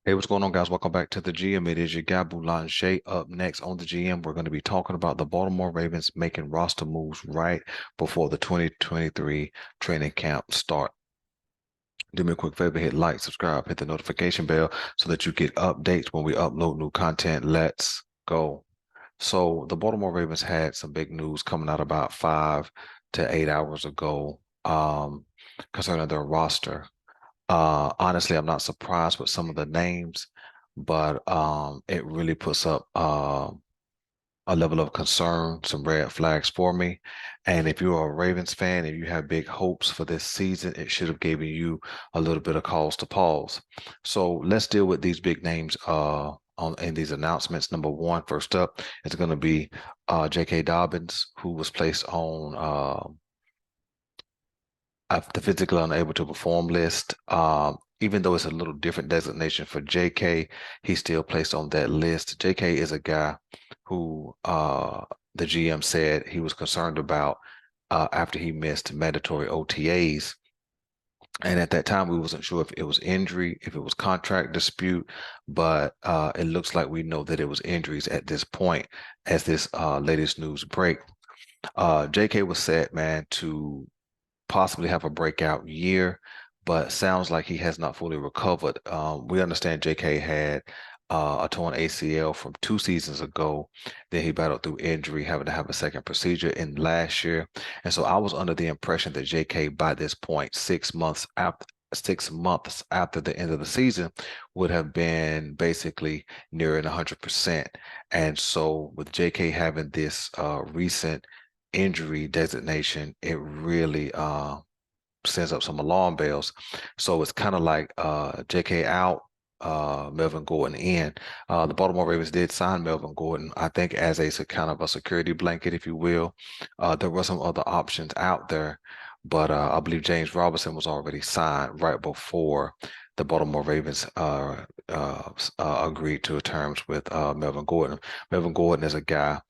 Hey, what's going on, guys? Welcome back to the GM. It is your guy, Boulanger. Up next on the GM, we're going to be talking about the Baltimore Ravens making roster moves right before the 2023 training camp start. Do me a quick favor, hit like, subscribe, hit the notification bell so that you get updates when we upload new content. Let's go. So the Baltimore Ravens had some big news coming out about 5 to 8 hours ago concerning their roster. Honestly, I'm not surprised with some of the names, but it really puts up a level of concern, some red flags for me. And if you're a Ravens fan and you have big hopes for this season, it should have given you a little bit of cause to pause. So let's deal with these big names on in these announcements. Number one, first up, is going to be J.K. Dobbins, who was placed on the physically unable to perform list. Even though it's a little different designation for JK, he's still placed on that list. JK is a guy who the GM said he was concerned about after he missed mandatory OTAs. And at that time, we wasn't sure if it was injury, if it was contract dispute, but it looks like we know that it was injuries at this point as this latest news break. JK was set, man, to possibly have a breakout year, but sounds like he has not fully recovered. We understand JK had a torn ACL from 2 seasons ago. Then he battled through injury, having to have a second procedure in last year. And so I was under the impression that JK by this point, 6 months after 6 months after the end of the season, would have been basically nearing 100%. And so with JK having this recent injury designation, it really sends up some alarm bells. So it's kind of like JK out, Melvin Gordon in. The Baltimore Ravens did sign Melvin Gordon, I think, as a kind of a security blanket, if you will. There were some other options out there, but I believe James Robinson was already signed right before the Baltimore Ravens agreed to terms with Melvin Gordon. Melvin Gordon is a guy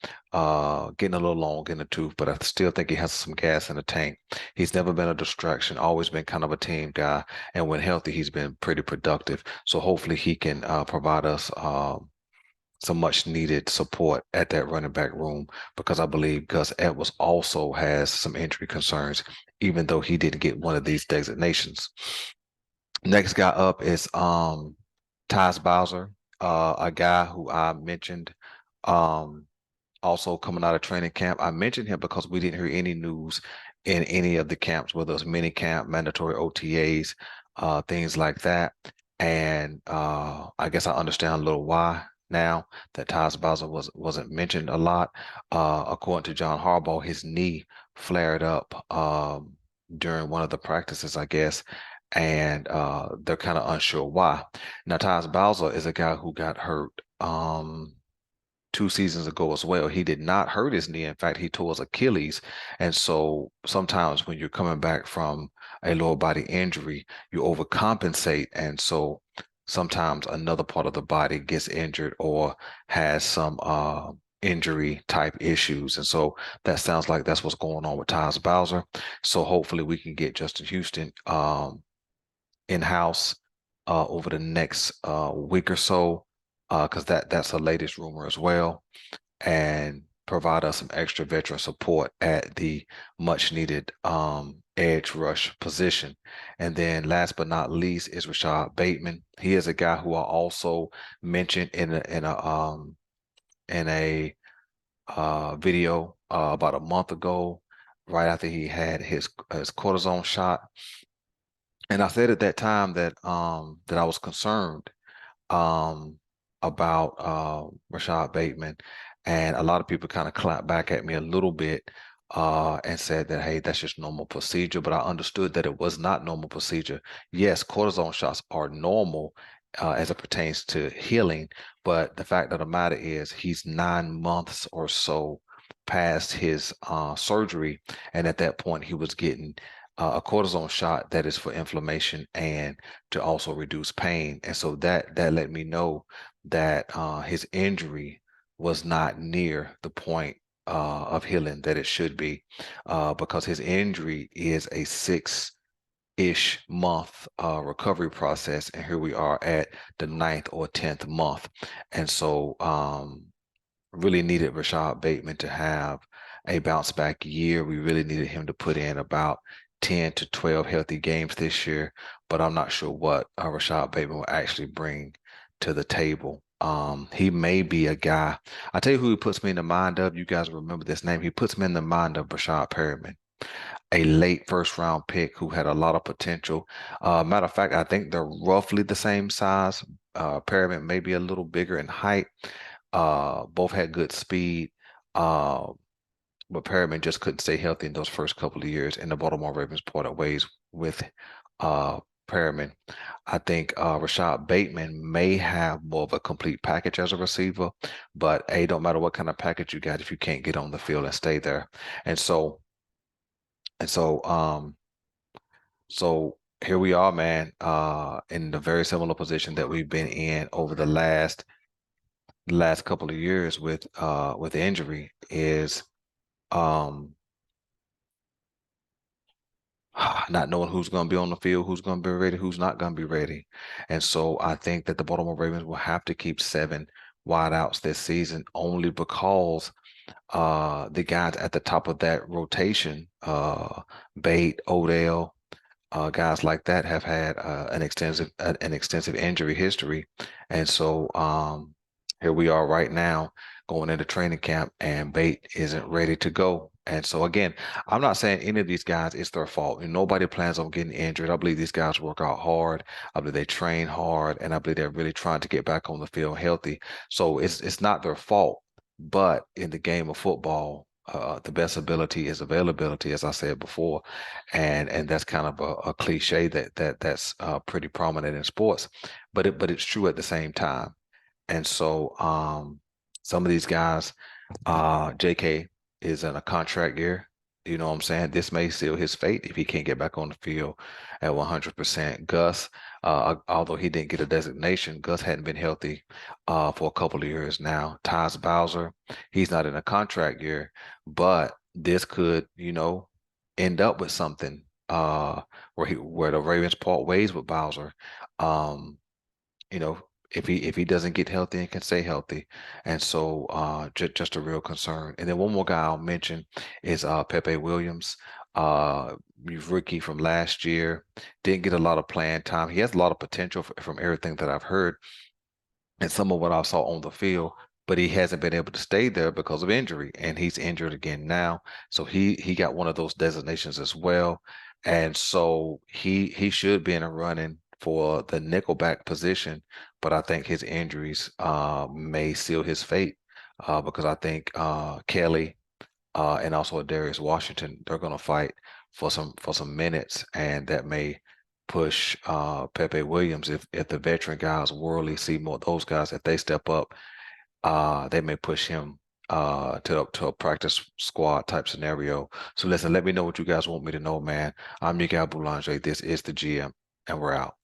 getting a little long in the tooth, but I still think he has some gas in the tank. He's never been a distraction, always been kind of a team guy, and when healthy, he's been pretty productive. So hopefully he can provide us some much needed support at that running back room because I believe Gus Edwards also has some injury concerns, even though he didn't get one of these designations. Next guy up is Tyus Bowser, a guy who I mentioned um also coming out of training camp. I mentioned him because we didn't hear any news in any of the camps, whether it was mini camp, mandatory OTAs, things like that. And I guess I understand a little why now that Tyus Bowser wasn't mentioned a lot. According to John Harbaugh, his knee flared up during one of the practices, I guess, and they're kind of unsure why. Now, Tyus Bowser is a guy who got hurt 2 seasons ago as well. He did not hurt his knee. In fact, he tore his Achilles. And so sometimes when you're coming back from a lower body injury, you overcompensate. And so sometimes another part of the body gets injured or has some injury type issues. And so that sounds like that's what's going on with Tyus Bowser. So hopefully we can get Justin Houston in-house over the next week or so, because that's the latest rumor as well, and provide us some extra veteran support at the much needed edge rush position. And then last but not least is Rashad Bateman. He is a guy who I also mentioned in a video about a month ago, right after he had his cortisone shot. And I said at that time that I was concerned um about Rashad Bateman, and a lot of people kind of clapped back at me a little bit and said that, hey, that's just normal procedure. But I understood that it was not normal procedure. Yes, cortisone shots are normal as it pertains to healing, but the fact of the matter is he's 9 months or so past his surgery, and at that point he was getting a cortisone shot that is for inflammation and to also reduce pain. And so that let me know that his injury was not near the point of healing that it should be, because his injury is a ish month recovery process, and here we are at the ninth or 10th month. And so really needed Rashad Bateman to have a bounce back year. We really needed him to put in about 10 to 12 healthy games this year, but I'm not sure what Rashad Bateman will actually bring to the table. He may be a guy. I tell you who he puts me in the mind of. You guys remember this name. He puts me in the mind of Rashad Perriman, a late first round pick who had a lot of potential. Matter of fact, I think they're roughly the same size. Perriman may be a little bigger in height. Both had good speed. Uh, but Perriman just couldn't stay healthy in those first couple of years, and the Baltimore Ravens parted ways with uh, Perriman. I think Rashad Bateman may have more of a complete package as a receiver, but it don't matter what kind of package you got if you can't get on the field and stay there. And so and so so here we are, man, in the very similar position that we've been in over the last couple of years with injury is um not knowing who's going to be on the field, who's going to be ready, who's not going to be ready. And so I think that the Baltimore Ravens will have to keep 7 wideouts this season only because the guys at the top of that rotation, Bate, Odell, guys like that have had an extensive injury history, and so here we are right now going into training camp, and Bate isn't ready to go. And so again, I'm not saying any of these guys it's their fault. And nobody plans on getting injured. I believe these guys work out hard. I believe they train hard, and I believe they're really trying to get back on the field healthy. So it's not their fault. But in the game of football, the best ability is availability, as I said before, and that's kind of a cliche that's pretty prominent in sports, but it's true at the same time. And so some of these guys, JK is in a contract year. You know what I'm saying? This may seal his fate if he can't get back on the field at 100%. Gus, although he didn't get a designation, Gus hadn't been healthy for a couple of years now. Tyus Bowser, he's not in a contract year, but this could, end up with something where the Ravens part ways with Bowser. Um, you know, if he doesn't get healthy and can stay healthy. And so just a real concern. And then one more guy I'll mention is Pepe Williams. Uh Rookie from last year, didn't get a lot of playing time. He has a lot of potential from everything that I've heard and some of what I saw on the field, but he hasn't been able to stay there because of injury, and he's injured again now. So he got one of those designations as well, and so he should be in a running for the nickelback position, but I think his injuries may seal his fate because I think Kelly and also Darius Washington, they're going to fight for some minutes, and that may push Pepe Williams if the veteran guys, Worley, Seymour, those guys, if they step up, they may push him to a practice squad type scenario. So listen, let me know what you guys want me to know, man. I'm your guy Boulanger. This is the GM, and we're out.